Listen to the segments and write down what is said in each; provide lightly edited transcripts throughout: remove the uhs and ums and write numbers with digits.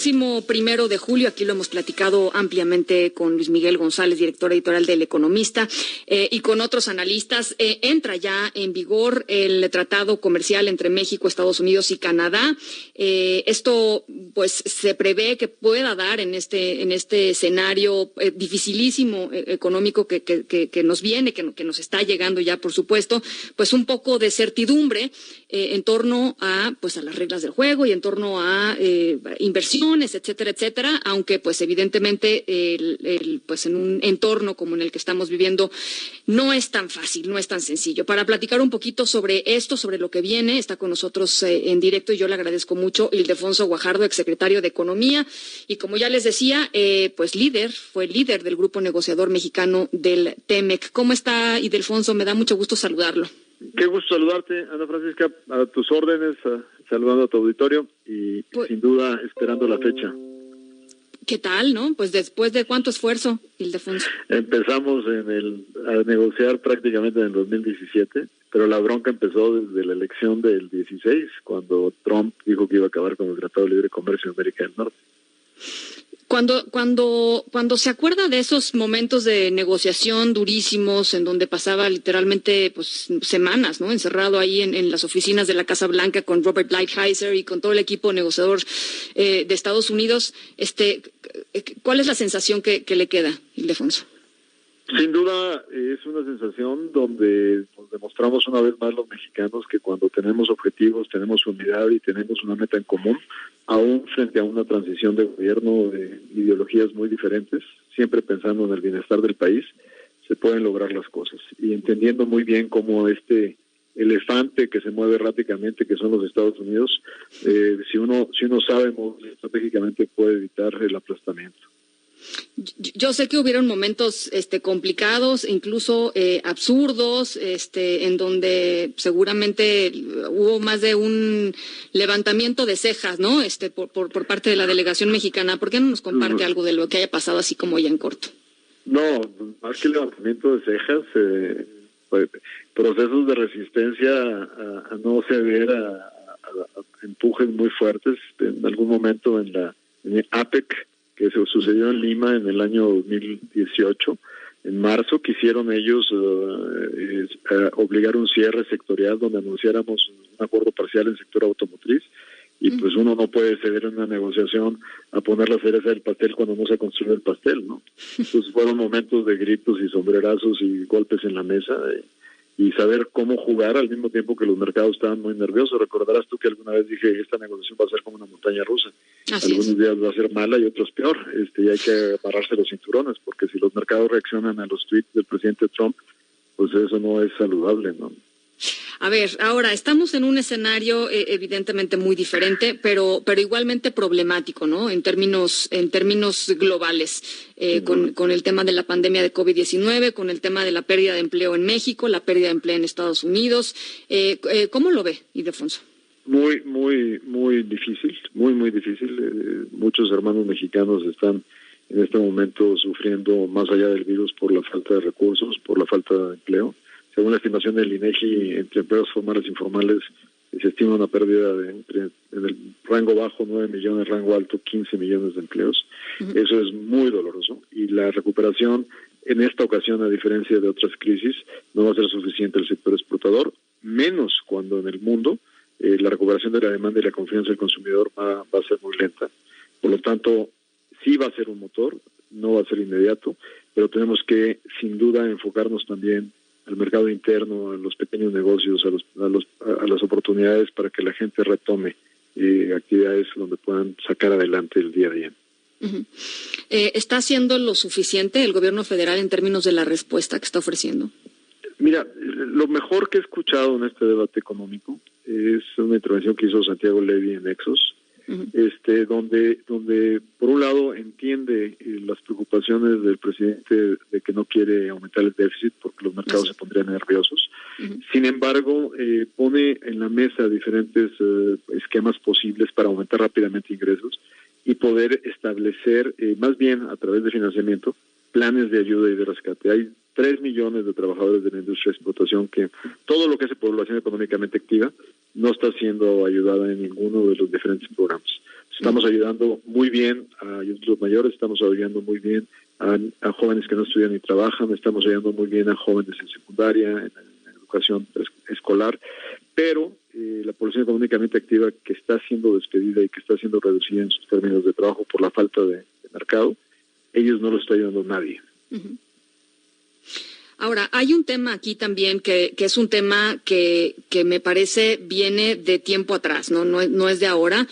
próximo 1 de julio, aquí lo hemos platicado ampliamente con Luis Miguel González, director editorial del Economista, y con otros analistas, entra ya en vigor el tratado comercial entre México, Estados Unidos y Canadá. Esto, pues, se prevé que pueda dar en este escenario dificilísimo económico que nos viene, que nos está llegando ya, por supuesto, pues un poco de certidumbre en torno a las reglas del juego y en torno a inversiones, etcétera, etcétera, aunque pues evidentemente pues en un entorno como en el que estamos viviendo no es tan fácil, no es tan sencillo. Para platicar un poquito sobre esto, sobre lo que viene, está con nosotros en directo y yo le agradezco mucho Ildefonso Guajardo, exsecretario de Economía y, como ya les decía, pues fue líder del grupo negociador mexicano del TEMEC. ¿Cómo está, Ildefonso? Me da mucho gusto saludarlo. Qué gusto saludarte, Ana Francisca, a tus órdenes, saludando a tu auditorio y sin duda esperando la fecha. ¿Qué tal, no? Pues después de cuánto esfuerzo, Ildefonso. Empezamos a negociar prácticamente en el 2017, pero la bronca empezó desde la elección del 16, cuando Trump dijo que iba a acabar con el Tratado de Libre Comercio de América del Norte. Cuando se acuerda de esos momentos de negociación durísimos en donde pasaba literalmente pues semanas, ¿no? Encerrado ahí en las oficinas de la Casa Blanca con Robert Lighthizer y con todo el equipo negociador de Estados Unidos, ¿cuál es la sensación que le queda, Ildefonso? Sin duda es una sensación donde nos demostramos una vez más los mexicanos que cuando tenemos objetivos, tenemos unidad y tenemos una meta en común, aún frente a una transición de gobierno de ideologías muy diferentes, siempre pensando en el bienestar del país, se pueden lograr las cosas. Y entendiendo muy bien cómo este elefante que se mueve rápidamente, que son los Estados Unidos, si uno sabe moverse estratégicamente, puede evitar el aplastamiento. Yo sé que hubieron momentos complicados, incluso absurdos, en donde seguramente hubo más de un levantamiento de cejas, ¿no? Por parte de la delegación mexicana. ¿Por qué no nos comparte algo de lo que haya pasado así como ya en corto? No, más que levantamiento de cejas, procesos de resistencia a no ceder a empujes muy fuertes. En algún momento en el APEC, que se sucedió en Lima en el año 2018, en marzo, quisieron ellos obligar un cierre sectorial donde anunciáramos un acuerdo parcial en el sector automotriz, y pues uno no puede ceder en una negociación a poner la cereza del pastel cuando no se construye el pastel, ¿no? Entonces fueron momentos de gritos y sombrerazos y golpes en la mesa, y saber cómo jugar al mismo tiempo que los mercados estaban muy nerviosos. Recordarás tú que alguna vez dije, esta negociación va a ser como una montaña rusa. Algunos días va a ser mala y otros peor, y hay que amarrarse los cinturones, porque si los mercados reaccionan a los tweets del presidente Trump, pues eso no es saludable, ¿no? A ver, ahora estamos en un escenario evidentemente muy diferente, pero igualmente problemático, ¿no? En términos globales, con el tema de la pandemia de COVID-19, con el tema de la pérdida de empleo en México, la pérdida de empleo en Estados Unidos. ¿Cómo lo ve, Ildefonso? Muy, muy, muy difícil, muy difícil. Muchos hermanos mexicanos están en este momento sufriendo más allá del virus por la falta de recursos, por la falta de empleo. Según la estimación del INEGI, entre empleos formales e informales, se estima una pérdida en el rango bajo 9 millones, rango alto 15 millones de empleos. Eso es muy doloroso, y la recuperación en esta ocasión, a diferencia de otras crisis, no va a ser suficiente el sector exportador, menos cuando en el mundo la recuperación de la demanda y la confianza del consumidor va a ser muy lenta. Por lo tanto, sí va a ser un motor, no va a ser inmediato, pero tenemos que sin duda enfocarnos también al mercado interno, a los pequeños negocios, a las oportunidades para que la gente retome actividades donde puedan sacar adelante el día a día. ¿Está haciendo lo suficiente el gobierno federal en términos de la respuesta que está ofreciendo? Mira, lo mejor que he escuchado en este debate económico es una intervención que hizo Santiago Levy en Nexos, donde por un lado entiende las preocupaciones del presidente de que no quiere aumentar el déficit porque los mercados se pondrían nerviosos. Sin embargo, pone en la mesa diferentes esquemas posibles para aumentar rápidamente ingresos y poder establecer, más bien a través de financiamiento, planes de ayuda y de rescate. Hay 3 millones de trabajadores de la industria de explotación que todo lo que es población económicamente activa no está siendo ayudada en ninguno de los diferentes programas. Estamos ayudando muy bien a adultos mayores, estamos ayudando muy bien a jóvenes que no estudian ni trabajan, estamos ayudando muy bien a jóvenes en secundaria, en educación escolar, pero la población económicamente activa que está siendo despedida y que está siendo reducida en sus términos de trabajo por la falta de mercado, ellos no lo está ayudando nadie. Uh-huh. Ahora, hay un tema aquí también que es un tema que me parece viene de tiempo atrás, no es de ahora,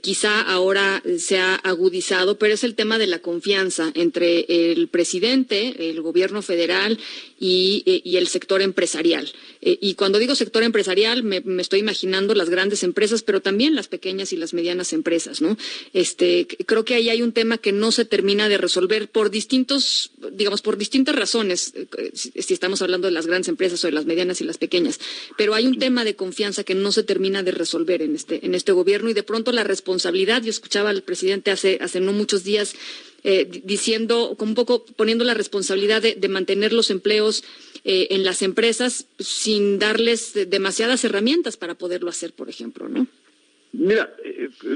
quizá ahora se ha agudizado, pero es el tema de la confianza entre el presidente, el gobierno federal y el sector empresarial. Y cuando digo sector empresarial me estoy imaginando las grandes empresas, pero también las pequeñas y las medianas empresas, ¿no? Creo que ahí hay un tema que no se termina de resolver por distintas razones, si estamos hablando de las grandes empresas o de las medianas y las pequeñas, pero hay un tema de confianza que no se termina de resolver en este gobierno, y de pronto la responsabilidad, yo escuchaba al presidente hace no muchos días diciendo, como un poco poniendo la responsabilidad de mantener los empleos en las empresas sin darles demasiadas herramientas para poderlo hacer, por ejemplo, ¿no? Mira,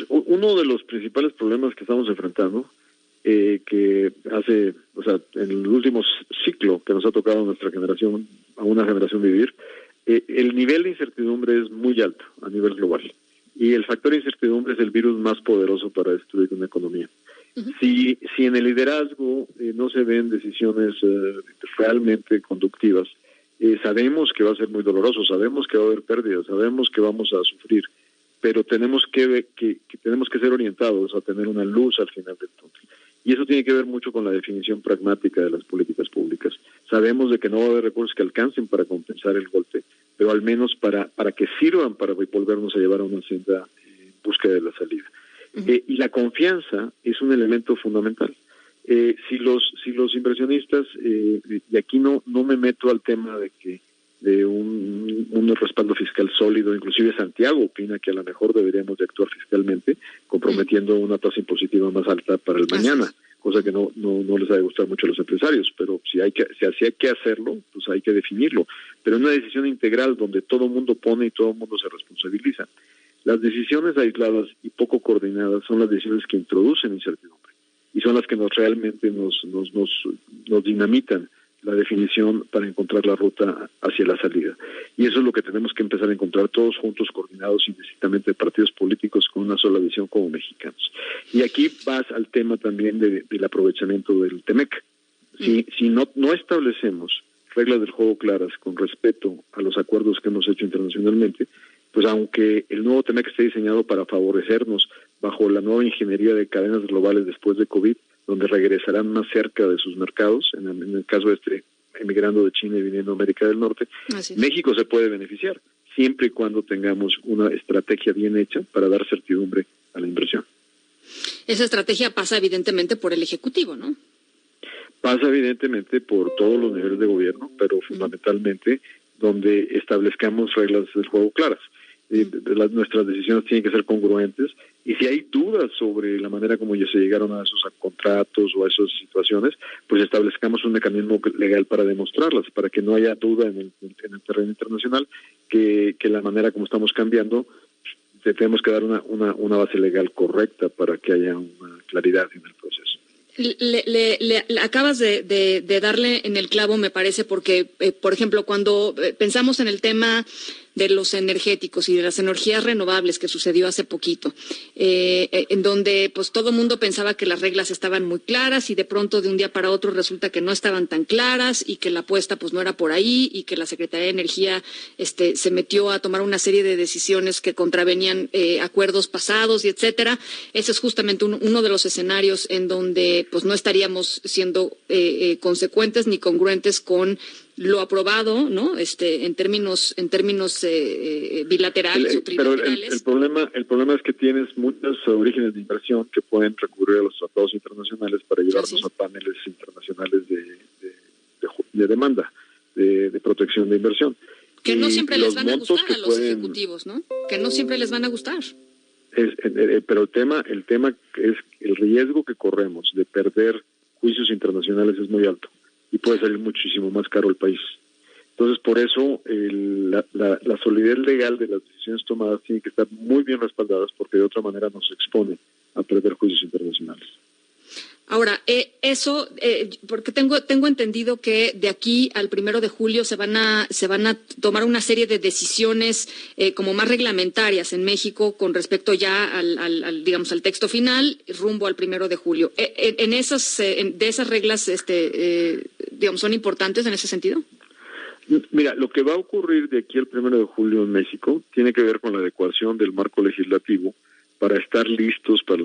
uno de los principales problemas que estamos enfrentando, que en el último ciclo que nos ha tocado a nuestra generación, a una generación vivir, el nivel de incertidumbre es muy alto a nivel global. Y el factor de incertidumbre es el virus más poderoso para destruir una economía. Uh-huh. Si en el liderazgo no se ven decisiones realmente conductivas, sabemos que va a ser muy doloroso, sabemos que va a haber pérdidas, sabemos que vamos a sufrir, pero tenemos que ser orientados a tener una luz al final del túnel. Y eso tiene que ver mucho con la definición pragmática de las políticas públicas. Sabemos de que no va a haber recursos que alcancen para compensar el golpe, pero al menos para que sirvan para volvernos a llevar a una senda en búsqueda de la salida. Uh-huh. Y la confianza es un elemento fundamental. Si los inversionistas, y aquí no me meto al tema de un respaldo fiscal sólido, inclusive Santiago opina que a lo mejor deberíamos de actuar fiscalmente, comprometiendo una tasa impositiva más alta para el mañana, cosa que no les ha de gustar mucho a los empresarios, pero si hay que hacerlo, pues hay que definirlo, pero una decisión integral donde todo el mundo pone y todo el mundo se responsabiliza. Las decisiones aisladas y poco coordinadas son las decisiones que introducen incertidumbre y son las que realmente nos dinamitan la definición para encontrar la ruta hacia la salida. Y eso es lo que tenemos que empezar a encontrar todos juntos, coordinados, indistintamente de partidos políticos, con una sola visión como mexicanos. Y aquí vas al tema también del aprovechamiento del TEMEC. Si no establecemos reglas del juego claras con respeto a los acuerdos que hemos hecho internacionalmente, pues aunque el nuevo TEMEC esté diseñado para favorecernos bajo la nueva ingeniería de cadenas globales después de COVID, donde regresarán más cerca de sus mercados, en el caso de emigrando de China y viniendo a América del Norte, México se puede beneficiar, siempre y cuando tengamos una estrategia bien hecha para dar certidumbre a la inversión. Esa estrategia pasa evidentemente por el Ejecutivo, ¿no? Pasa evidentemente por todos los niveles de gobierno, pero fundamentalmente donde establezcamos reglas del juego claras. Nuestras decisiones tienen que ser congruentes, y si hay dudas sobre la manera como ya se llegaron a esos contratos o a esas situaciones, pues establezcamos un mecanismo legal para demostrarlas, para que no haya duda en el terreno internacional que la manera como estamos cambiando, tenemos que dar una base legal correcta para que haya una claridad en el proceso. Le acabas de darle en el clavo, me parece, porque, por ejemplo, cuando pensamos en el tema de los energéticos y de las energías renovables que sucedió hace poquito, en donde pues todo el mundo pensaba que las reglas estaban muy claras y de pronto de un día para otro resulta que no estaban tan claras y que la apuesta pues no era por ahí y que la Secretaría de Energía se metió a tomar una serie de decisiones que contravenían acuerdos pasados y etcétera. Ese es justamente uno de los escenarios en donde pues no estaríamos siendo consecuentes ni congruentes con lo aprobado, ¿no? En términos bilaterales o trilaterales. Pero el problema es que tienes muchos orígenes de inversión que pueden recurrir a los tratados internacionales para ayudarnos a paneles internacionales de demanda, de protección de inversión. Que no siempre les van a gustar a los ejecutivos, ¿no? Que no siempre les van a gustar. Pero el tema es el riesgo que corremos de perder juicios internacionales es muy alto y puede salir muchísimo más caro al país. Entonces, por eso la solidez legal de las decisiones tomadas tiene que estar muy bien respaldadas, porque de otra manera nos expone perder juicios internacionales. Ahora, porque tengo entendido que de aquí al 1 de julio se van a tomar una serie de decisiones como más reglamentarias en México con respecto ya al texto final rumbo al 1 de julio. De esas reglas, ¿son importantes en ese sentido? Mira, lo que va a ocurrir de aquí al 1 de julio en México tiene que ver con la adecuación del marco legislativo para estar listos para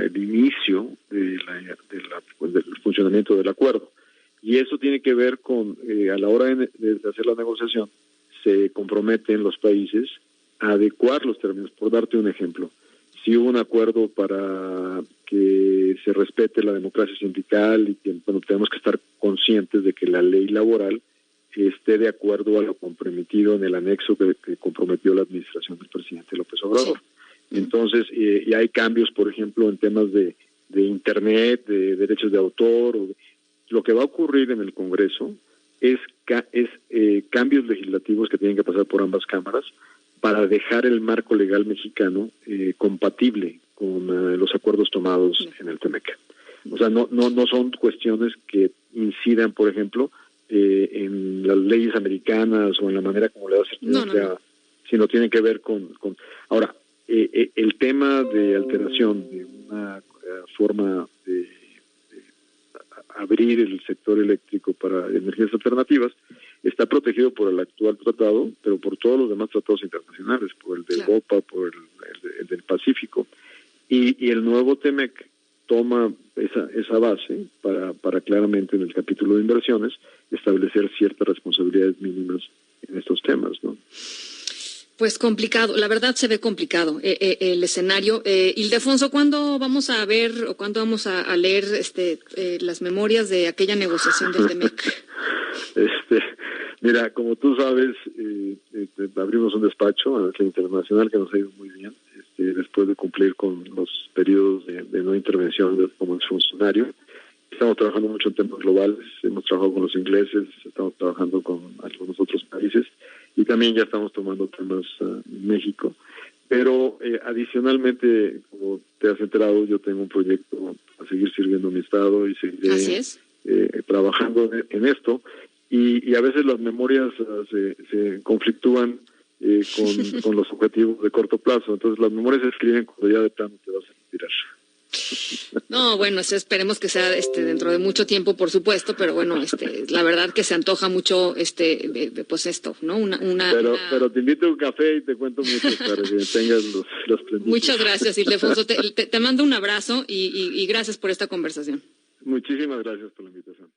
el inicio del funcionamiento del acuerdo. Y eso tiene que ver con, a la hora de hacer la negociación, se comprometen los países a adecuar los términos. Por darte un ejemplo, si hubo un acuerdo para que se respete la democracia sindical y que tenemos que estar conscientes de que la ley laboral esté de acuerdo a lo comprometido en el anexo que comprometió la administración del presidente López Obrador. Entonces, y hay cambios, por ejemplo, en temas de Internet, de derechos de autor. Lo que va a ocurrir en el Congreso es cambios legislativos que tienen que pasar por ambas cámaras para dejar el marco legal mexicano compatible con los acuerdos tomados en el TEMEC. O sea, no son cuestiones que incidan, por ejemplo, en las leyes americanas o en la manera como le da circunstancia, sino tienen que ver con... Ahora, el tema de alteración de una forma de abrir el sector eléctrico para energías alternativas está protegido por el actual tratado, pero por todos los demás tratados internacionales, por el de Europa, por el del Pacífico, y el nuevo TEMEC toma esa base para claramente en el capítulo de inversiones establecer ciertas responsabilidades mínimas en estos temas, ¿no? Pues complicado, la verdad se ve complicado el escenario. Ildefonso, ¿cuándo vamos a ver o cuándo vamos a leer las memorias de aquella negociación del TEMEC? Mira, como tú sabes, abrimos un despacho internacional que nos ha ido muy bien, después de cumplir con los periodos de no intervención como funcionario. Estamos trabajando mucho en temas globales, hemos trabajado con los ingleses, estamos trabajando con algunos otros países y también ya estamos tomando temas en México. Pero adicionalmente, como te has enterado, yo tengo un proyecto a seguir sirviendo a mi Estado y seguiré trabajando en esto. Y a veces las memorias se conflictúan con los objetivos de corto plazo. Entonces las memorias se escriben cuando ya de plano te vas a retirar. No, bueno, esperemos que sea dentro de mucho tiempo, por supuesto, pero bueno, la verdad que se antoja mucho pues esto, ¿no? Pero te invito a un café y te cuento mucho para que tengas los pendientes. Muchas gracias, Ildefonso. Te mando un abrazo y gracias por esta conversación. Muchísimas gracias por la invitación.